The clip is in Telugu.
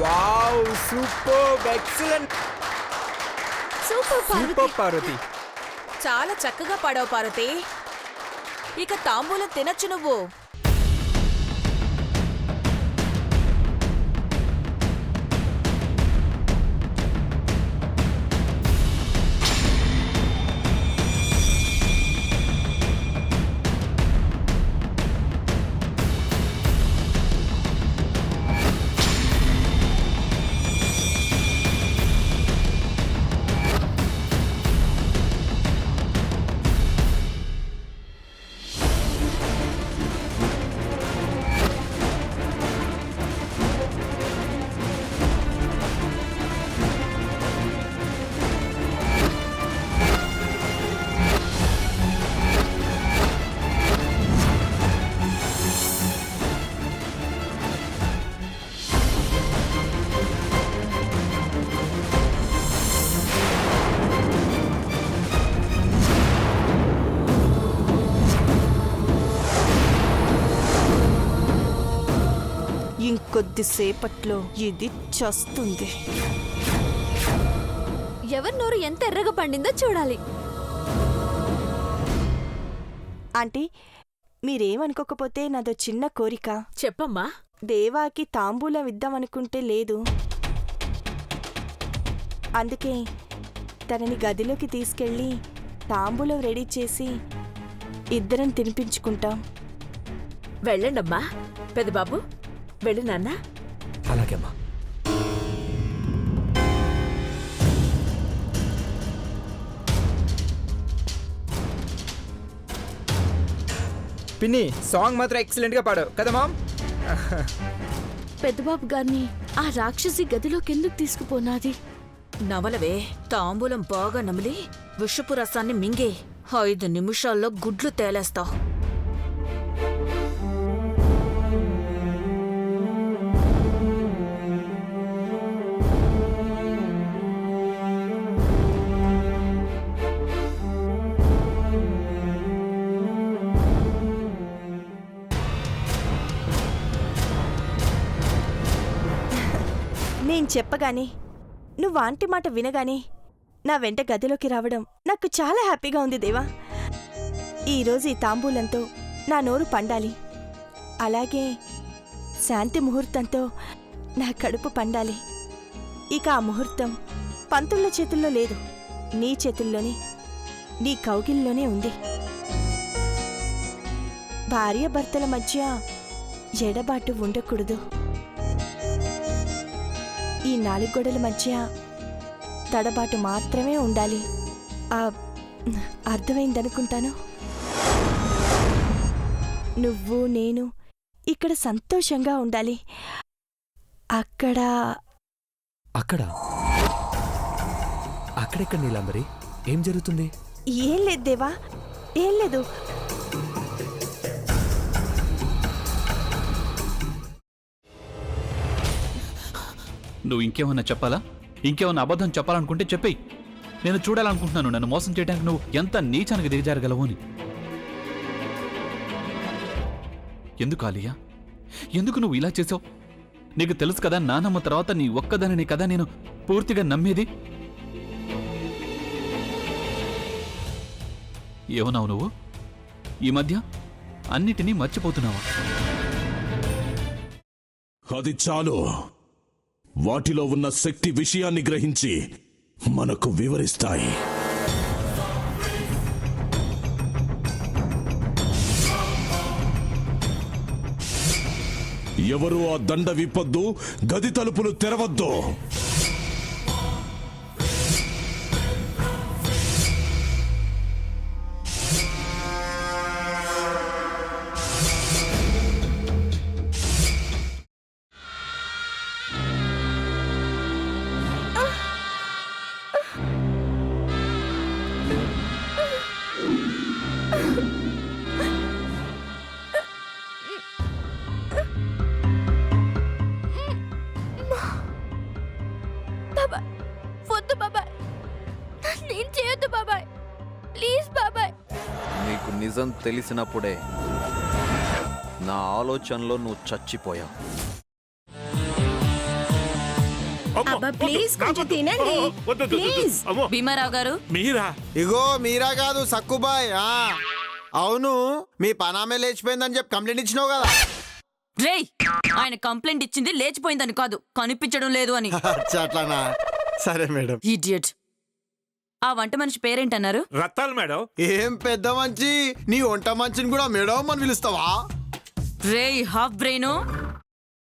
Wow super excellent super Parvathi. చాలా చక్కగా పాడావు పార్వతి. ఇక తాంబూలం తినొచ్చు నువ్వు. ఇంకొద్దిసేపట్లో ఇది చస్తుంది. ఎవరి నోరు ఎంత ఎర్రగా పండిందో చూడాలి. ఆంటీ, మీరేమనుకోకపోతే నాదో చిన్న కోరిక. చెప్పమ్మా. దేవాకి తాంబూలం ఇద్దామనుకుంటే లేదు. అందుకే తనని గదిలోకి తీసుకెళ్ళి తాంబూలం రెడీ చేసి ఇద్దరం తినిపించుకుంటాం. వెళ్ళండమ్మా. పెద్దబాబు వెళ్ళు నాన్న. అలాగే అమ్మా. పిన్ని సాంగ్ మాత్రం ఎక్సలెంట్ గా పాడావు కదా మామ్. పెద్దబాబు గారిని ఆ రాక్షసి గదిలోకి ఎందుకు తీసుకుపోనాది? నవలవే. తాంబూలం బాగా నమిలి విషపు రసాన్ని మింగే 5 నిమిషాల్లో గుడ్లు తేలేస్తావు. నేను చెప్పగానే, నువ్వు ఆంటీ మాట వినగానే నా వెంట గదిలోకి రావడం నాకు చాలా హ్యాపీగా ఉంది దేవా. ఈరోజు ఈ తాంబూలంతో నా నోరు పండాలి. అలాగే శాంతి ముహూర్తంతో నా కడుపు పండాలి. ఇక ఆ ముహూర్తం పంతుళ్ళ చేతుల్లో లేదు, నీ చేతుల్లోనే, నీ కౌగిల్లోనే ఉంది. భార్యాభర్తల మధ్య ఎడబాటు ఉండకూడదు. ఈ 4 గోడల మధ్య తడబాటు మాత్రమే ఉండాలి. అర్థమైందనుకుంటాను. నువ్వు నేను ఇక్కడ సంతోషంగా ఉండాలి. అక్కడ అక్కడెక్కడ నీలాంబరి? ఏం జరుగుతుంది? ఏం లేదు దేవా, ఏం లేదు. నువ్వు ఇంకేమన్నా చెప్పాలా? ఇంకేమన్నా అబద్ధం చెప్పాలనుకుంటే చెప్పేయి. నేను చూడాలనుకుంటున్నాను నన్ను మోసం చేయడానికి నువ్వు ఎంత నీచానికి దిగజారగలవు అని. ఎందుకు ఆలియా, ఎందుకు నువ్వు ఇలా చేసావు? నీకు తెలుసు కదా నానమ్మ తర్వాత నీ ఒక్కదానిని కదా నేను పూర్తిగా నమ్మేది. ఏమన్నావు నువ్వు? ఈ మధ్య అన్నిటినీ మర్చిపోతున్నావా? అది చాలు. వాటిలో ఉన్న శక్తి విషయాన్ని గ్రహించి మనకు వివరిస్తాయి. ఎవరూ ఆ దండ విప్పొద్దు, గది తలుపులు తెరవద్దు. నీకు నిజం తెలిసినప్పుడే నా ఆలోచనలో నువ్వు చచ్చిపోయావు. అబ్బా ప్లీజ్ కొంచెం తినండి ప్లీజ్ భీమారావు గారు మీరా? ఇగో మీరా కాదు సక్కుబాయ్. అవును, మీ పనామే లేచిపోయిందని చెప్పి కంప్లైంట్ ఇచ్చినావు కదా. రేయ్ ఆయన కంప్లైంట్ ఇచ్చింది లేచిపోయిందని కాదు, కనిపించడం లేదు అని. అచ్చా, అట్లానా? సరే మేడం. ఇడియట్. ఆ వంట మనిషి పేరేంటన్నారు? రత్తాలు మేడం. ఏం పెద్ద మంచి, నీ వంట మంచిని కూడా మేడం అని పిలుస్తావా? రేయ్ హాఫ్ బ్రెయిన్,